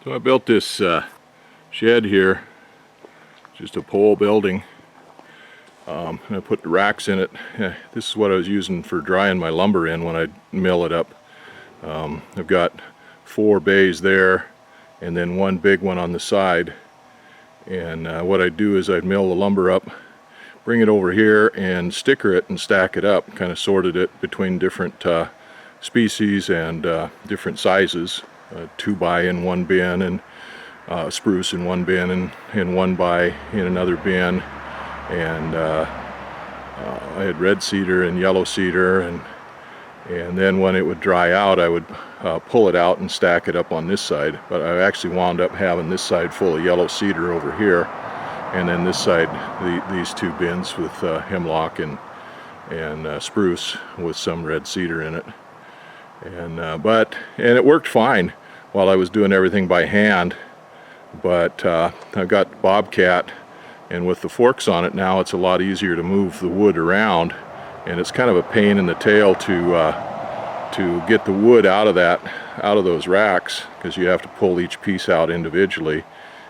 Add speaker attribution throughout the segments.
Speaker 1: So I built this shed here, just a pole building, and I put the racks in it. This is what I was using for drying my lumber in when I mill it up. I've got 4 bays there and then one big one on the side, and what I do is I'd mill the lumber up, bring it over here and sticker it and stack it up, kind of sorted it between different species and different sizes. 2x in one bin, and spruce in one bin, and 1x in another bin, and I had red cedar and yellow cedar, and then when it would dry out I would pull it out and stack it up on this side. But I actually wound up having this side full of yellow cedar over here, and then this side these 2 bins with hemlock and spruce with some red cedar in it. And it worked fine while I was doing everything by hand. But I've got Bobcat, and with the forks on it now, it's a lot easier to move the wood around, and it's kind of a pain in the tail to get the wood out of those racks, because you have to pull each piece out individually.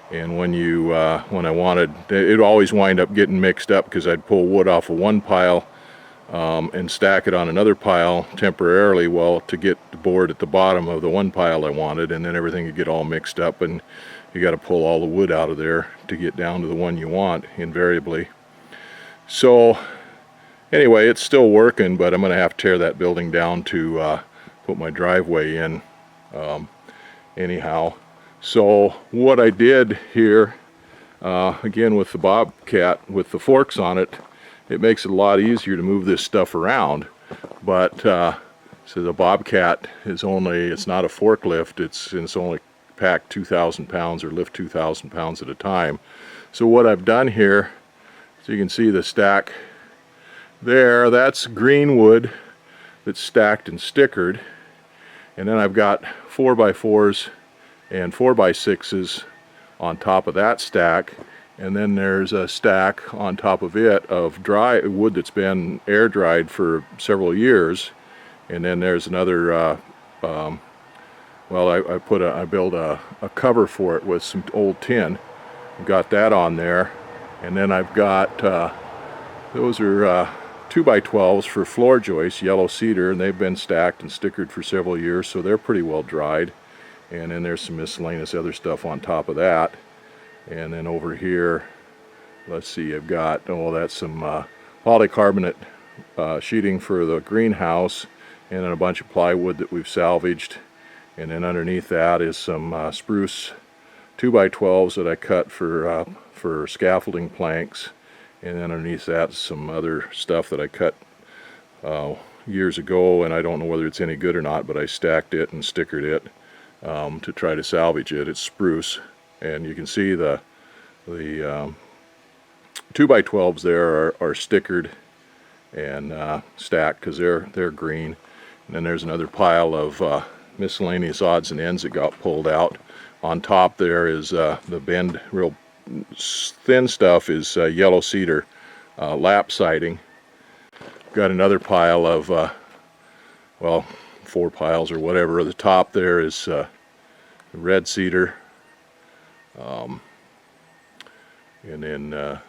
Speaker 1: And when I wanted, it always wind up getting mixed up, because I'd pull wood off of one pile and stack it on another pile temporarily, well, to get the board at the bottom of the one pile I wanted, and then everything would get all mixed up, and you got to pull all the wood out of there to get down to the one you want, invariably. So anyway, it's still working, but I'm going to have to tear that building down to put my driveway in anyhow. So what I did here, again with the Bobcat, with the forks on it, it makes it a lot easier to move this stuff around. But so the Bobcat is it's not a forklift, it's only pack 2,000 pounds or lift 2,000 pounds at a time. So what I've done here, so you can see the stack there, that's green wood that's stacked and stickered, and then I've got 4x4s and 4x6s on top of that stack, and then there's a stack on top of it of dry wood that's been air dried for several years, and then there's another well, I built a cover for it with some old tin, got that on there, and then I've got those are 2x12s for floor joists, yellow cedar, and they've been stacked and stickered for several years, so they're pretty well dried. And then there's some miscellaneous other stuff on top of that. And then over here, let's see, I've got, that's some polycarbonate sheeting for the greenhouse, and then a bunch of plywood that we've salvaged. And then underneath that is some spruce 2x12s that I cut for scaffolding planks. And then underneath that is some other stuff that I cut years ago, and I don't know whether it's any good or not, but I stacked it and stickered it to try to salvage it. It's spruce, and you can see the 2x12s there are stickered and stacked because they're green. And then there's another pile of miscellaneous odds and ends that got pulled out. On top there is the bend, real thin stuff is yellow cedar lap siding. Got another pile of well, 4 piles or whatever. At the top there is red cedar, and then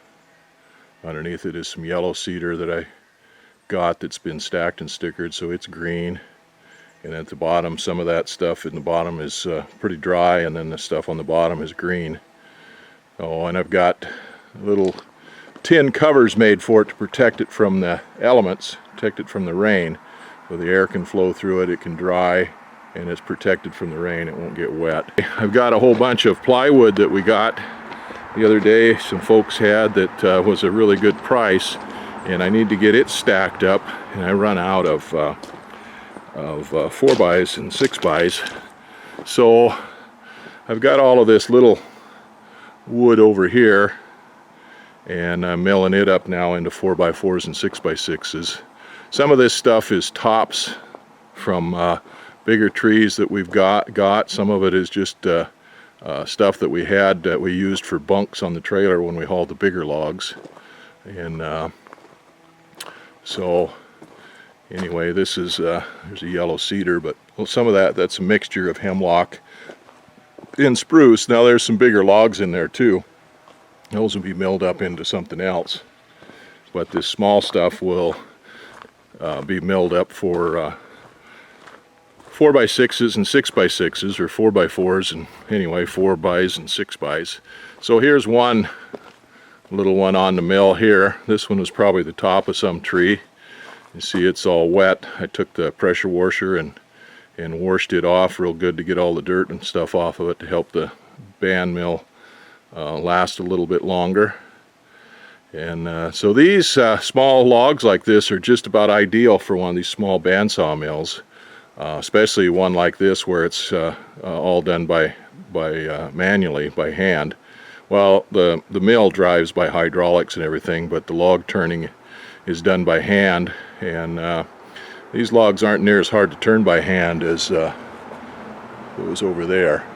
Speaker 1: underneath it is some yellow cedar that I got that's been stacked and stickered, so it's green. And at the bottom, some of that stuff in the bottom is pretty dry, and then the stuff on the bottom is green. Oh, and I've got little tin covers made for it to protect it from the elements, protect it from the rain. So the air can flow through it, it can dry, and it's protected from the rain, it won't get wet. I've got a whole bunch of plywood that we got the other day, some folks had, that was a really good price, and I need to get it stacked up, and I run out of 4x and 6x. So I've got all of this little wood over here, and I'm milling it up now into 4x4s and 6x6s. Some of this stuff is tops from bigger trees that we've got. Some of it is just stuff that we had that we used for bunks on the trailer when we hauled the bigger logs. And so anyway, this is there's a yellow cedar, but well, some of that's a mixture of hemlock in spruce. Now there's some bigger logs in there too. Those will be milled up into something else. But this small stuff will be milled up for 4x6s and 6x6s, or 4x4s, and anyway, 4x and 6x. So here's one little one on the mill here. This one was probably the top of some tree. You see it's all wet. I took the pressure washer and washed it off real good to get all the dirt and stuff off of it to help the band mill last a little bit longer. And so these small logs like this are just about ideal for one of these small bandsaw mills, especially one like this where it's all done by manually, by hand. Well, the mill drives by hydraulics and everything, but the log turning is done by hand, and these logs aren't near as hard to turn by hand as those over there.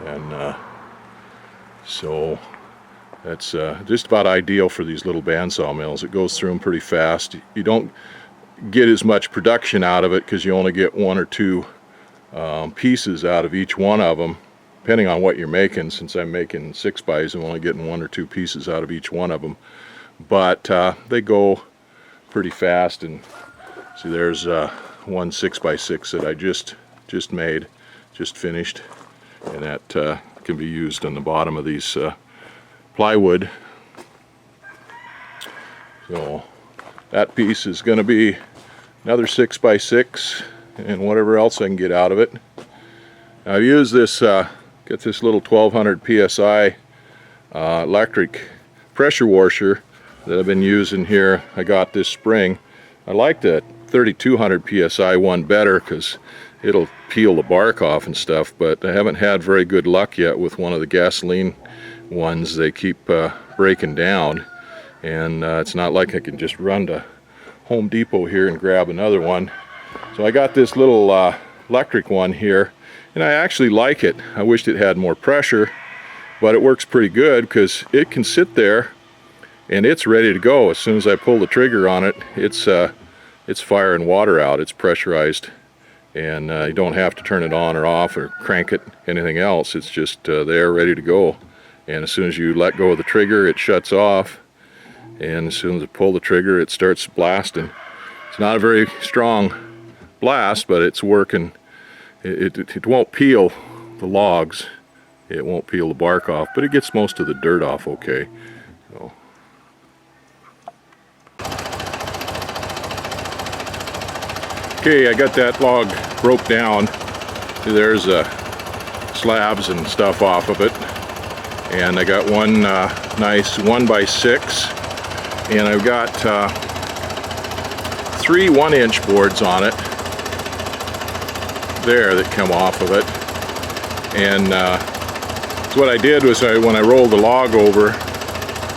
Speaker 1: And so that's just about ideal for these little bandsaw mills. It goes through them pretty fast. You don't get as much production out of it because you only get one or two pieces out of each one of them, depending on what you're making. Since I'm making 6x, I'm only getting one or two pieces out of each one of them. But they go pretty fast. And see, there's one 6x6 that I just made, just finished, and that can be used on the bottom of these plywood. So that piece is going to be another 6x6 and whatever else I can get out of it. I've used this, get this little 1200 psi electric pressure washer that I've been using here. I got this spring. I like the 3200 psi one better because it'll peel the bark off and stuff, but I haven't had very good luck yet with one of the gasoline ones. They keep breaking down, and it's not like I can just run to Home Depot here and grab another one. So I got this little electric one here, and I actually like it. I wished it had more pressure, but it works pretty good because it can sit there and it's ready to go. As soon as I pull the trigger on it, it's firing water out. It's pressurized, and you don't have to turn it on or off or crank it, anything else. It's just there, ready to go. And as soon as you let go of the trigger, it shuts off, and as soon as you pull the trigger, it starts blasting. It's not a very strong blast, but it's working. It won't peel the logs, it won't peel the bark off, but it gets most of the dirt off okay. So. Okay, I got that log broke down. There's slabs and stuff off of it, and I got one nice 1x6, and I've got 3 1-inch boards on it there that come off of it. And so what I did was when I rolled the log over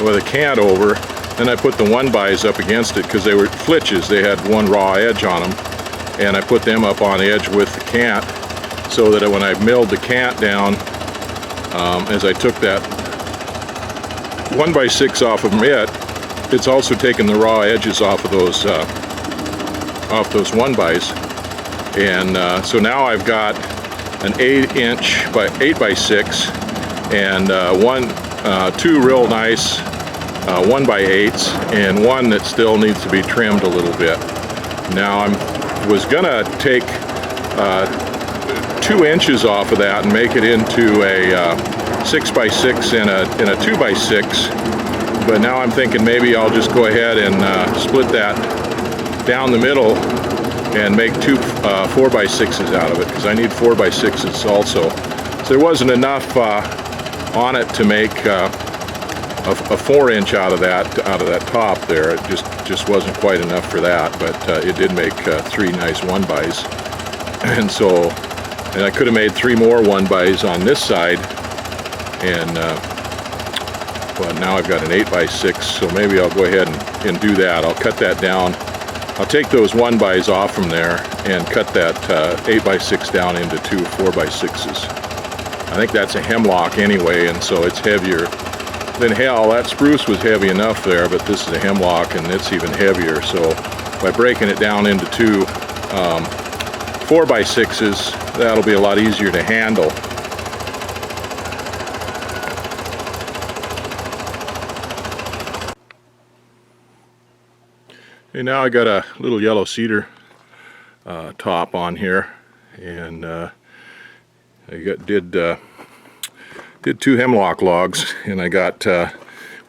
Speaker 1: with a cant over, then I put the 1x's up against it because they were flitches. They had one raw edge on them, and I put them up on edge with the cant, so that when I milled the cant down, as I took that 1x6 off of it's also taking the raw edges off of those 1x's. And so now I've got an 8-inch by 8x6 and two real nice 1x8s, and one that still needs to be trimmed a little bit. Now I was gonna take 2 inches off of that and make it into a 6x6 and a 2x6, but now I'm thinking maybe I'll just go ahead and split that down the middle and make 2 4x6s out of it, because I need 4x6s also. So there wasn't enough on it to make a 4-inch out of that top there. It just wasn't quite enough for that, but it did make 3 nice 1x's. And I could have made 3 more 1x's on this side, and but now I've got an 8x6, so maybe I'll go ahead and do that. I'll cut that down. I'll take those 1x's off from there and cut that 8x6 down into 2 4x6s. I think that's a hemlock anyway, and so it's heavier than hell. That spruce was heavy enough there, but this is a hemlock and it's even heavier. So by breaking it down into 2 4x6s, that'll be a lot easier to handle. Okay, now I got a little yellow cedar top on here, and I did 2 hemlock logs, and I got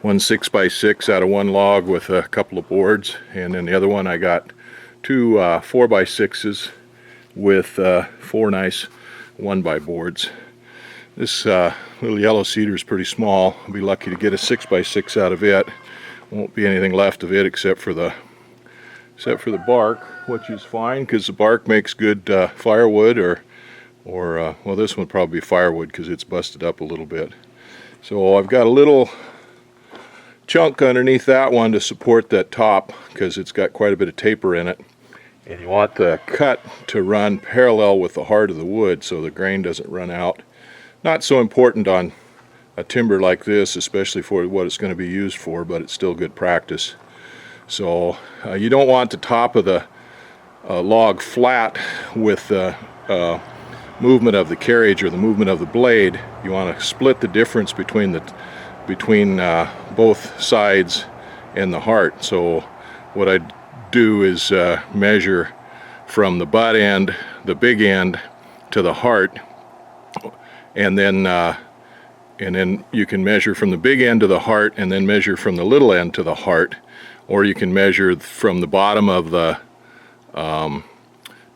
Speaker 1: one 6x6 out of one log with a couple of boards, and then the other one I got 2 4x6s with 4 nice 1x boards. This little yellow cedar is pretty small. I'll be lucky to get a 6x6 out of it. Won't be anything left of it except for the bark, which is fine because the bark makes good firewood, or well, this one would probably be firewood because it's busted up a little bit. So I've got a little chunk underneath that one to support that top because it's got quite a bit of taper in it. And you want the cut to run parallel with the heart of the wood so the grain doesn't run out. Not so important on a timber like this, especially for what it's going to be used for, but it's still good practice. So you don't want the top of the log flat with the movement of the carriage or the movement of the blade. You want to split the difference between both sides and the heart. So what I do is measure from the butt end, the big end, to the heart, and then you can measure from the big end to the heart and then measure from the little end to the heart, or you can measure from the bottom of the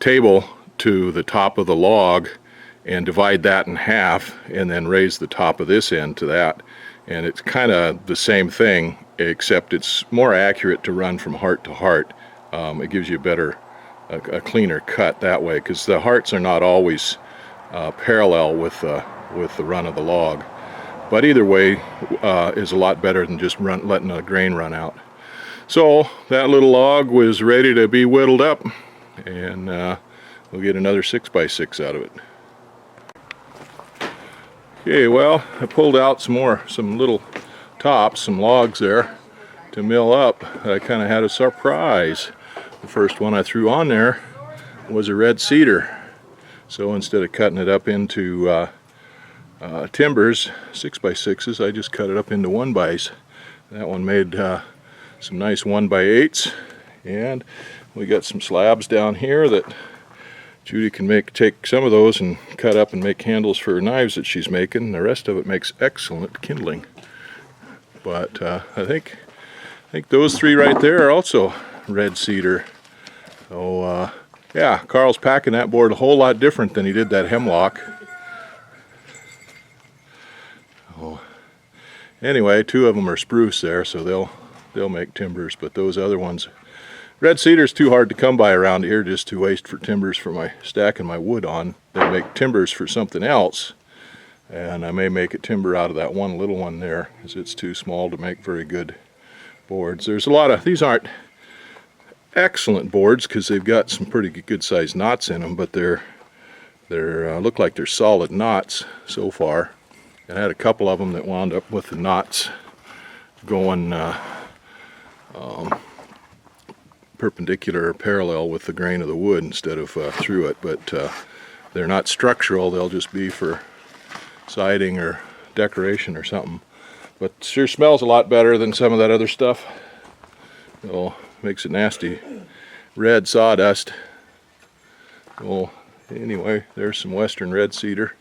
Speaker 1: table to the top of the log and divide that in half and then raise the top of this end to that. And it's kind of the same thing, except it's more accurate to run from heart to heart. It gives you a cleaner cut that way, because the hearts are not always parallel with the run of the log. But either way is a lot better than just letting the grain run out. So that little log was ready to be whittled up, and we'll get another 6x6 out of it. Okay, well, I pulled out some little tops, some logs there to mill up. I kind of had a surprise. The first one I threw on there was a red cedar. So instead of cutting it up into timbers, 6x6s, I just cut it up into 1x's. That one made some nice 1x8s, and we got some slabs down here that Judy can take some of those and cut up and make handles for knives that she's making. The rest of it makes excellent kindling. But I think those 3 right there are also red cedar. So yeah, Carl's packing that board a whole lot different than he did that hemlock. Oh, anyway, 2 of them are spruce there, so they'll make timbers. But those other ones, red cedar's too hard to come by around here just to waste for timbers for my stacking my wood on. They make timbers for something else, and I may make a timber out of that one little one there, because it's too small to make very good boards. There's a lot of, these aren't excellent boards because they've got some pretty good sized knots in them, but they're look like they're solid knots so far. And I had a couple of them that wound up with the knots going perpendicular or parallel with the grain of the wood instead of through it, but they're not structural. They'll just be for siding or decoration or something. But sure smells a lot better than some of that other stuff. So makes it nasty red sawdust. Well, anyway, there's some western red cedar.